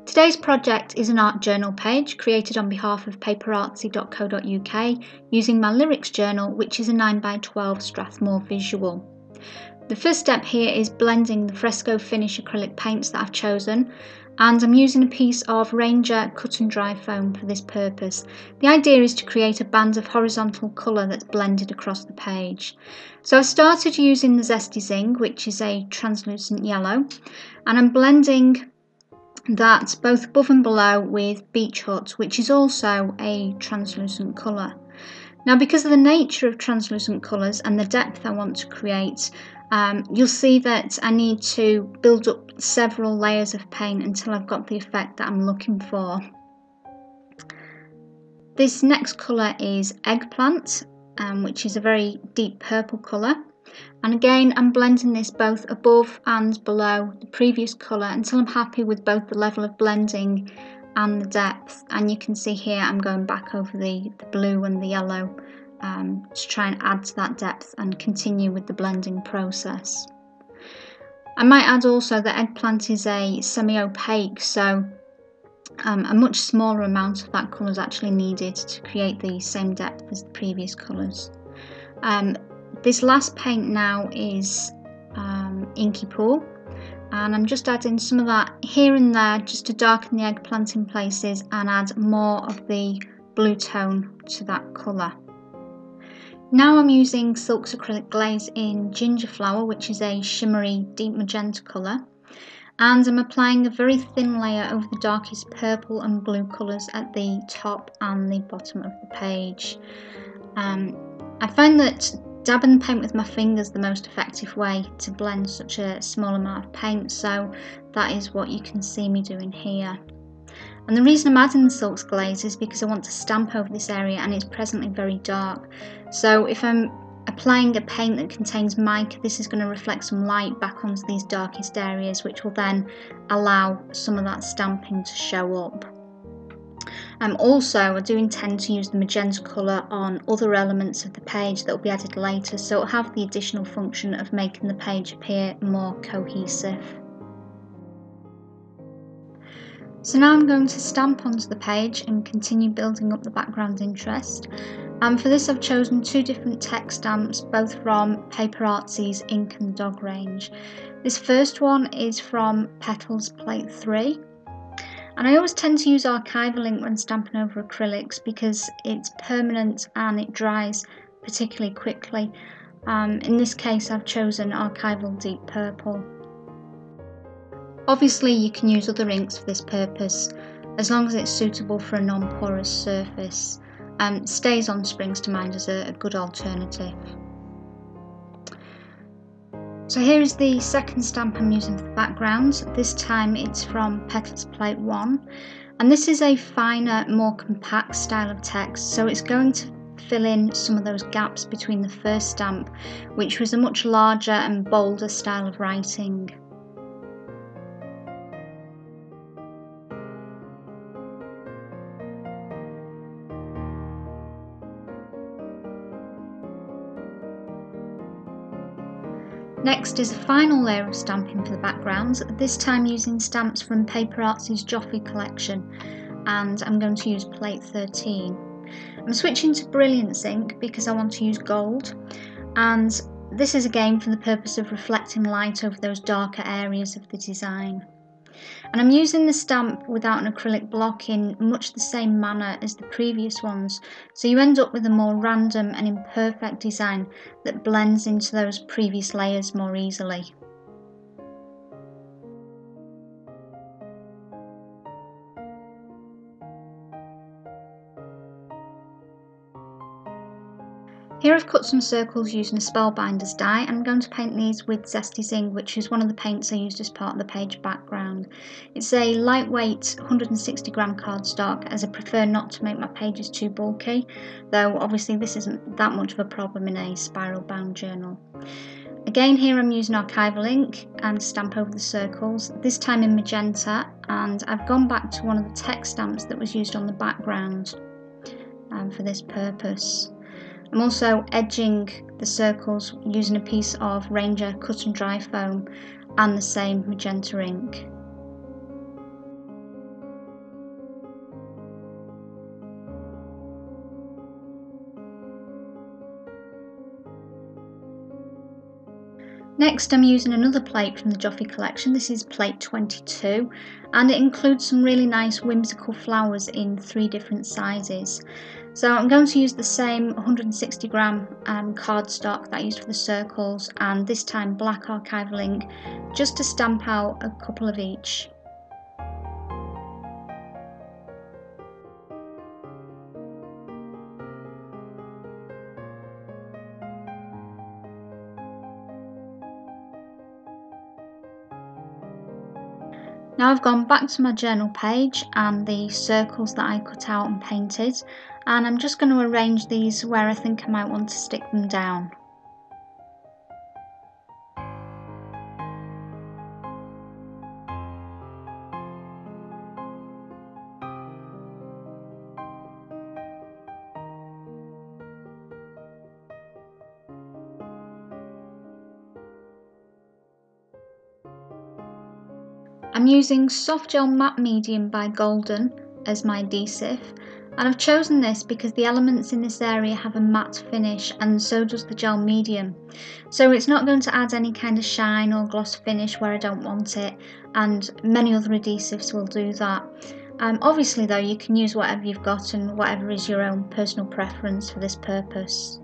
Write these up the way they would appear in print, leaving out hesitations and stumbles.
Today's project is an art journal page created on behalf of PaperArtsy.co.uk using my lyrics journal, which is a 9x12 Strathmore visual. The first step here is blending the Fresco finish acrylic paints that I've chosen, and I'm using a piece of Ranger cut and dry foam for this purpose. The idea is to create a band of horizontal colour that's blended across the page. So I started using the Zesty Zing, which is a translucent yellow, and I'm blending that both above and below with Beech Hut, which is also a translucent colour. Now, because of the nature of translucent colours and the depth I want to create, you'll see that I need to build up several layers of paint until I've got the effect that I'm looking for. This next colour is Eggplant, which is a very deep purple colour. And again, I'm blending this both above and below the previous colour until I'm happy with both the level of blending and the depth. And you can see here I'm going back over the blue and the yellow to try and add to that depth and continue with the blending process. I might add also that Eggplant is a semi-opaque, so a much smaller amount of that colour is actually needed to create the same depth as the previous colours. This last paint now is Inky Pool, and I'm just adding some of that here and there just to darken the eggplant in places and add more of the blue tone to that colour. Now I'm using Silk's acrylic glaze in Ginger Flower, which is a shimmery deep magenta colour, and I'm applying a very thin layer over the darkest purple and blue colours at the top and the bottom of the page. I find that dabbing the paint with my fingers is the most effective way to blend such a small amount of paint, so that is what you can see me doing here. And the reason I'm adding the Silk's glaze is because I want to stamp over this area and it's presently very dark. So if I'm applying a paint that contains mica, this is going to reflect some light back onto these darkest areas, which will then allow some of that stamping to show up. Also, I do intend to use the magenta colour on other elements of the page that will be added later, so it will have the additional function of making the page appear more cohesive. So now I'm going to stamp onto the page and continue building up the background interest. For this I've chosen two different text stamps, both from PaperArtsy's Ink and Dog range. This first one is from Petals Plate 3. And I always tend to use archival ink when stamping over acrylics because it's permanent and it dries particularly quickly. In this case I've chosen archival deep purple. Obviously you can use other inks for this purpose as long as it's suitable for a non-porous surface. StazOn springs to mind as a good alternative. So here is the second stamp I'm using for the background. This time it's from Petals Plate 1, and this is a finer, more compact style of text, so it's going to fill in some of those gaps between the first stamp, which was a much larger and bolder style of writing. Next is a final layer of stamping for the background, this time using stamps from PaperArtsy's JOFY collection, and I'm going to use plate 13. I'm switching to Brilliance ink because I want to use gold, and this is again for the purpose of reflecting light over those darker areas of the design. And I'm using the stamp without an acrylic block in much the same manner as the previous ones, so you end up with a more random and imperfect design that blends into those previous layers more easily. Here I've cut some circles using a Spellbinder's die, and I'm going to paint these with Zesty Zing, which is one of the paints I used as part of the page background. It's a lightweight 160 gram cardstock, as I prefer not to make my pages too bulky, though obviously this isn't that much of a problem in a spiral bound journal. Again, here I'm using archival ink and stamp over the circles, this time in magenta, and I've gone back to one of the text stamps that was used on the background for this purpose. I'm also edging the circles using a piece of Ranger cut and dry foam and the same magenta ink. Next, I'm using another plate from the JOFY collection. This is plate 22, and it includes some really nice whimsical flowers in 3 different sizes. So I'm going to use the same 160 gram cardstock that I used for the circles, and this time black archival ink, just to stamp out a couple of each. Now I've gone back to my journal page and the circles that I cut out and painted, and I'm just going to arrange these where I think I might want to stick them down. I'm using Soft Gel Matte Medium by Golden as my adhesive, and I've chosen this because the elements in this area have a matte finish, and so does the gel medium. So it's not going to add any kind of shine or gloss finish where I don't want it, and many other adhesives will do that. Obviously though, you can use whatever you've got and whatever is your own personal preference for this purpose.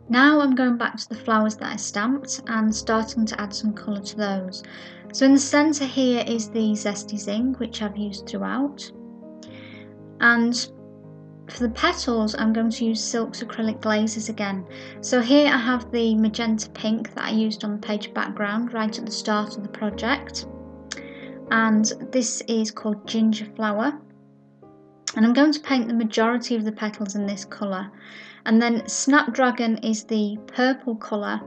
Now I'm going back to the flowers that I stamped and starting to add some colour to those. So in the centre here is the Zesty Zing, which I've used throughout. And for the petals, I'm going to use Silk's acrylic glazes again. So here I have the magenta pink that I used on the page background right at the start of the project. And this is called Ginger Flower. And I'm going to paint the majority of the petals in this colour. And then Snapdragon is the purple colour,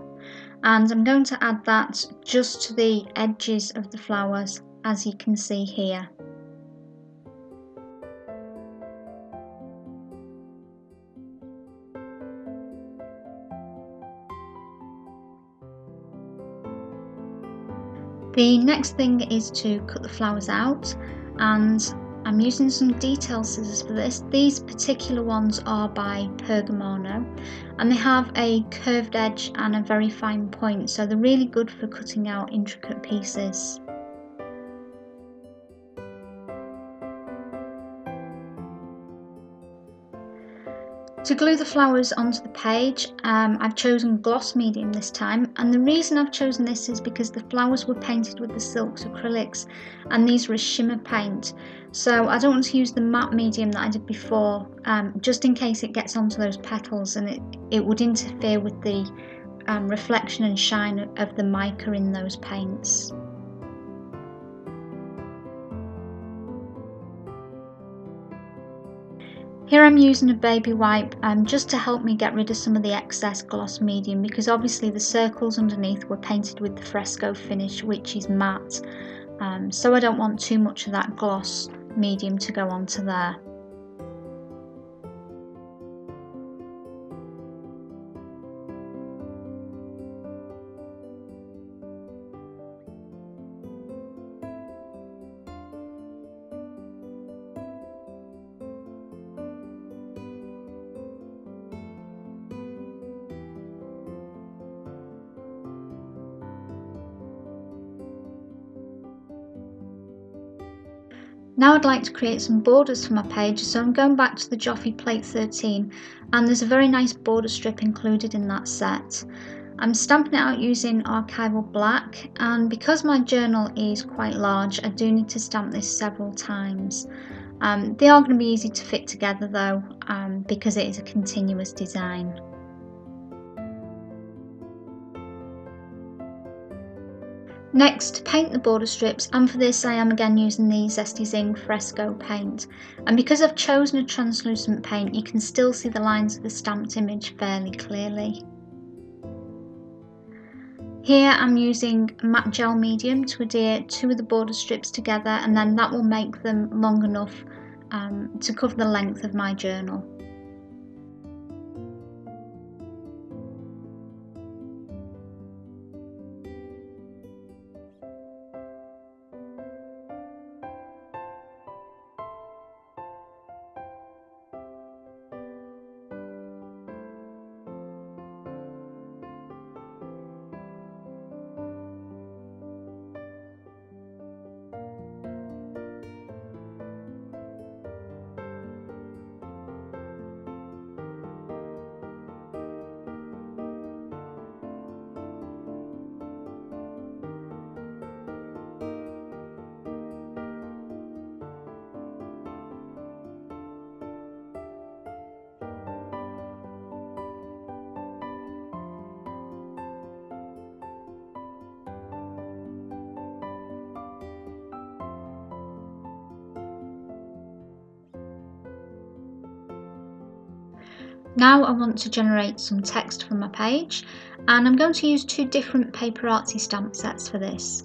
and I'm going to add that just to the edges of the flowers, as you can see here. The next thing is to cut the flowers out, and I'm using some detail scissors for this. These particular ones are by Pergamano, and they have a curved edge and a very fine point, so they're really good for cutting out intricate pieces. To glue the flowers onto the page, I've chosen gloss medium this time, and the reason I've chosen this is because the flowers were painted with the Silk's acrylics and these were a shimmer paint, so I don't want to use the matte medium that I did before, just in case it gets onto those petals and it would interfere with the reflection and shine of the mica in those paints. Here I'm using a baby wipe just to help me get rid of some of the excess gloss medium, because obviously the circles underneath were painted with the Fresco finish, which is matte, so I don't want too much of that gloss medium to go onto there. Now I'd like to create some borders for my page, so I'm going back to the JOFY plate 13, and there's a very nice border strip included in that set. I'm stamping it out using archival black, and because my journal is quite large, I do need to stamp this several times. They are going to be easy to fit together though, because it is a continuous design. Next, paint the border strips, and for this I am again using the Zesty Ink Fresco paint. And because I've chosen a translucent paint, you can still see the lines of the stamped image fairly clearly. Here I'm using matte gel medium to adhere two of the border strips together, and then that will make them long enough to cover the length of my journal. Now I want to generate some text from my page, and I'm going to use two different PaperArtsy stamp sets for this.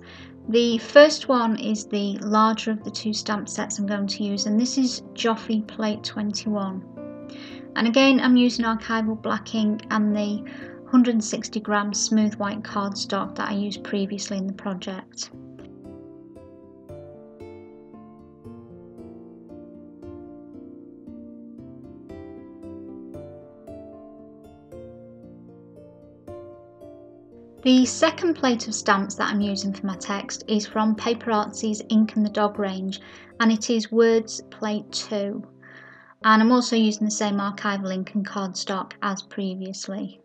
The first one is the larger of the two stamp sets I'm going to use, and this is JOFY Plate 21. And again I'm using archival black ink and the 160 gram smooth white cardstock that I used previously in the project. The second plate of stamps that I'm using for my text is from PaperArtsy's Ink and the Dog range, and it is Words Plate 2. And I'm also using the same archival ink and cardstock as previously.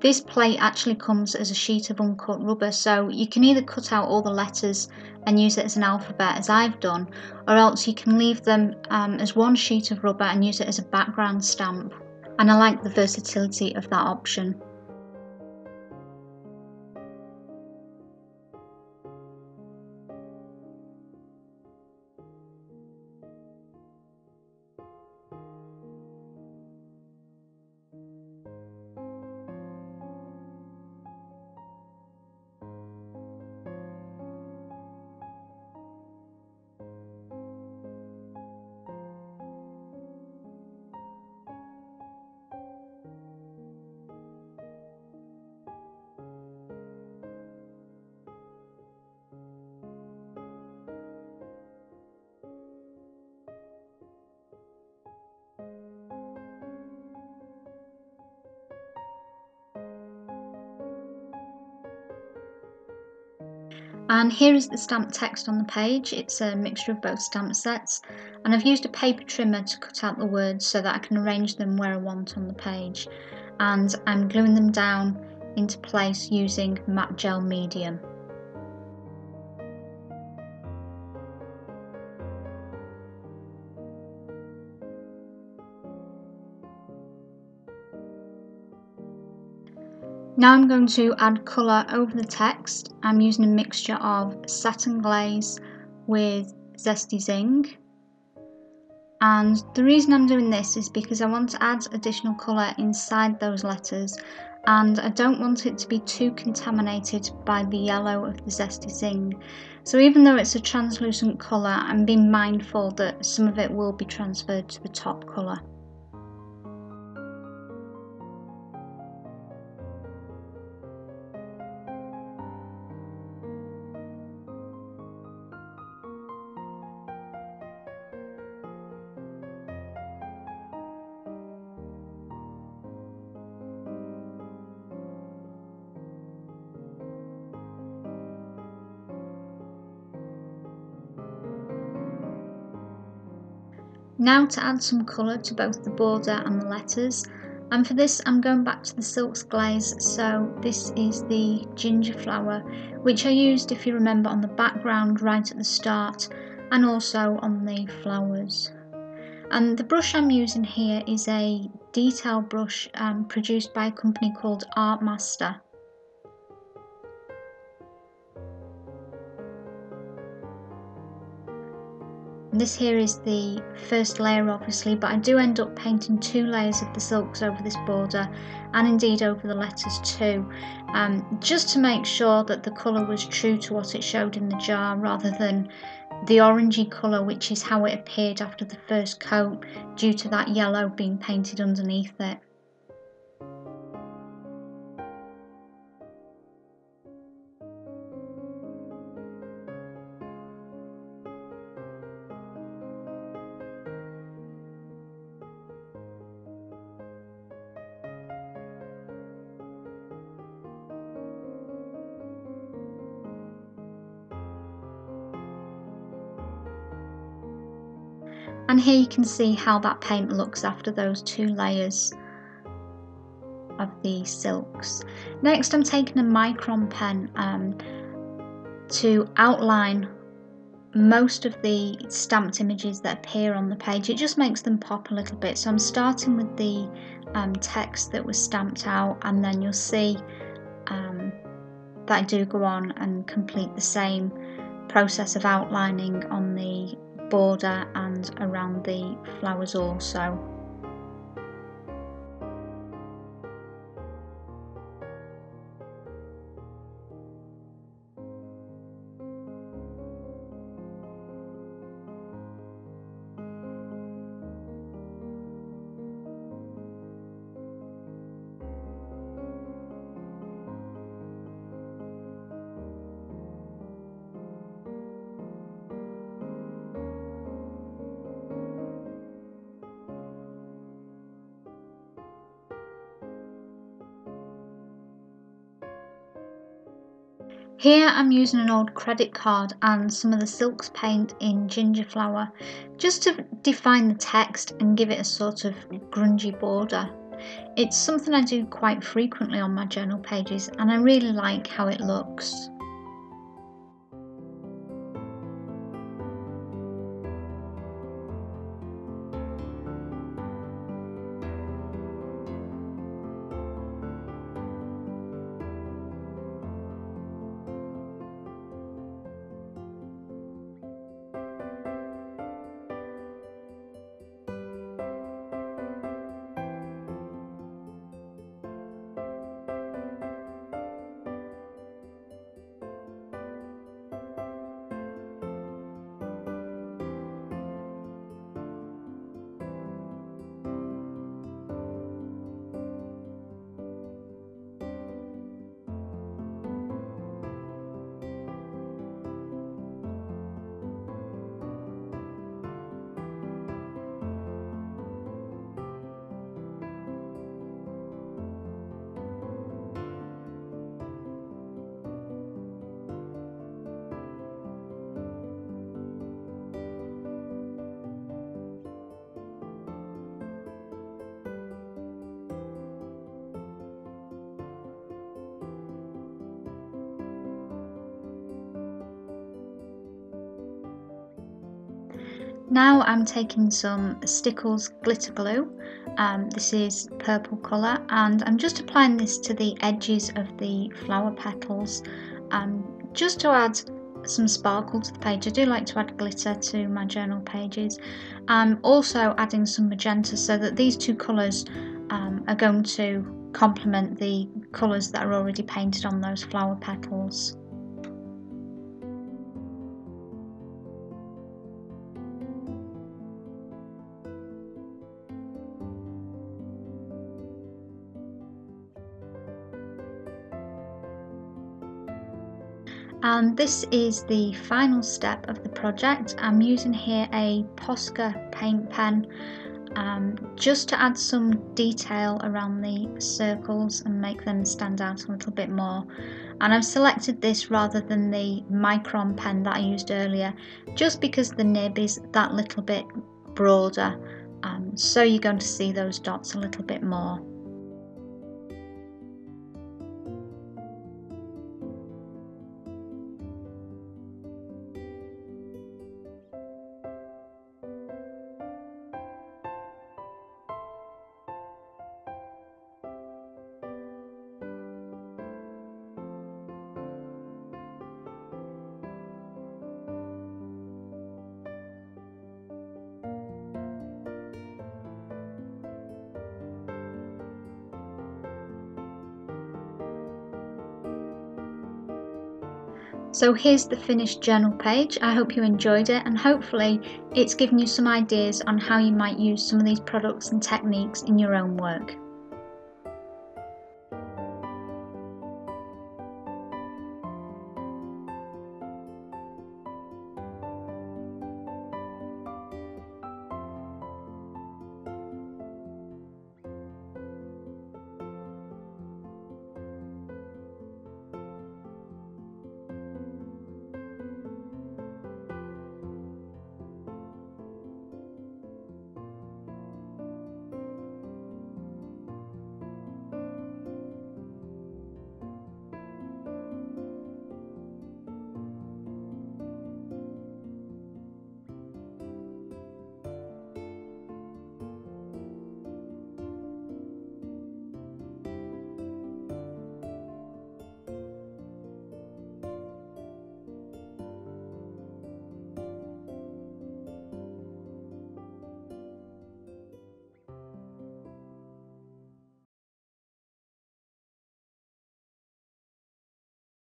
This plate actually comes as a sheet of uncut rubber, so you can either cut out all the letters and use it as an alphabet as I've done, or else you can leave them as one sheet of rubber and use it as a background stamp. And I like the versatility of that option. And here is the stamped text on the page. It's a mixture of both stamp sets, and I've used a paper trimmer to cut out the words so that I can arrange them where I want on the page, and I'm gluing them down into place using matte gel medium. Now I'm going to add colour over the text. I'm using a mixture of satin glaze with Zesty Ink. And the reason I'm doing this is because I want to add additional colour inside those letters, and I don't want it to be too contaminated by the yellow of the Zesty Ink. So even though it's a translucent colour, I'm being mindful that some of it will be transferred to the top colour. Now to add some colour to both the border and the letters, and for this I'm going back to the Silks Glaze. So this is the ginger flower, which I used, if you remember, on the background right at the start and also on the flowers. And the brush I'm using here is a detail brush produced by a company called Art Master. This here is the first layer obviously, but I do end up painting 2 layers of the silks over this border and indeed over the letters too, just to make sure that the colour was true to what it showed in the jar rather than the orangey colour, which is how it appeared after the first coat due to that yellow being painted underneath it. And here you can see how that paint looks after those 2 layers of the silks. Next I'm taking a micron pen to outline most of the stamped images that appear on the page. It just makes them pop a little bit. So I'm starting with the text that was stamped out, and then you'll see that I do go on and complete the same process of outlining on the border and around the flowers also. Here I'm using an old credit card and some of the silks paint in ginger flower just to define the text and give it a sort of grungy border. It's something I do quite frequently on my journal pages and I really like how it looks. Now I'm taking some Stickles glitter glue, this is purple colour, and I'm just applying this to the edges of the flower petals just to add some sparkle to the page. I do like to add glitter to my journal pages. I'm also adding some magenta so that these 2 colours are going to complement the colours that are already painted on those flower petals. And this is the final step of the project. I'm using here a Posca paint pen just to add some detail around the circles and make them stand out a little bit more. And I've selected this rather than the micron pen that I used earlier, just because the nib is that little bit broader, so you're going to see those dots a little bit more. So here's the finished journal page. I hope you enjoyed it, and hopefully it's given you some ideas on how you might use some of these products and techniques in your own work.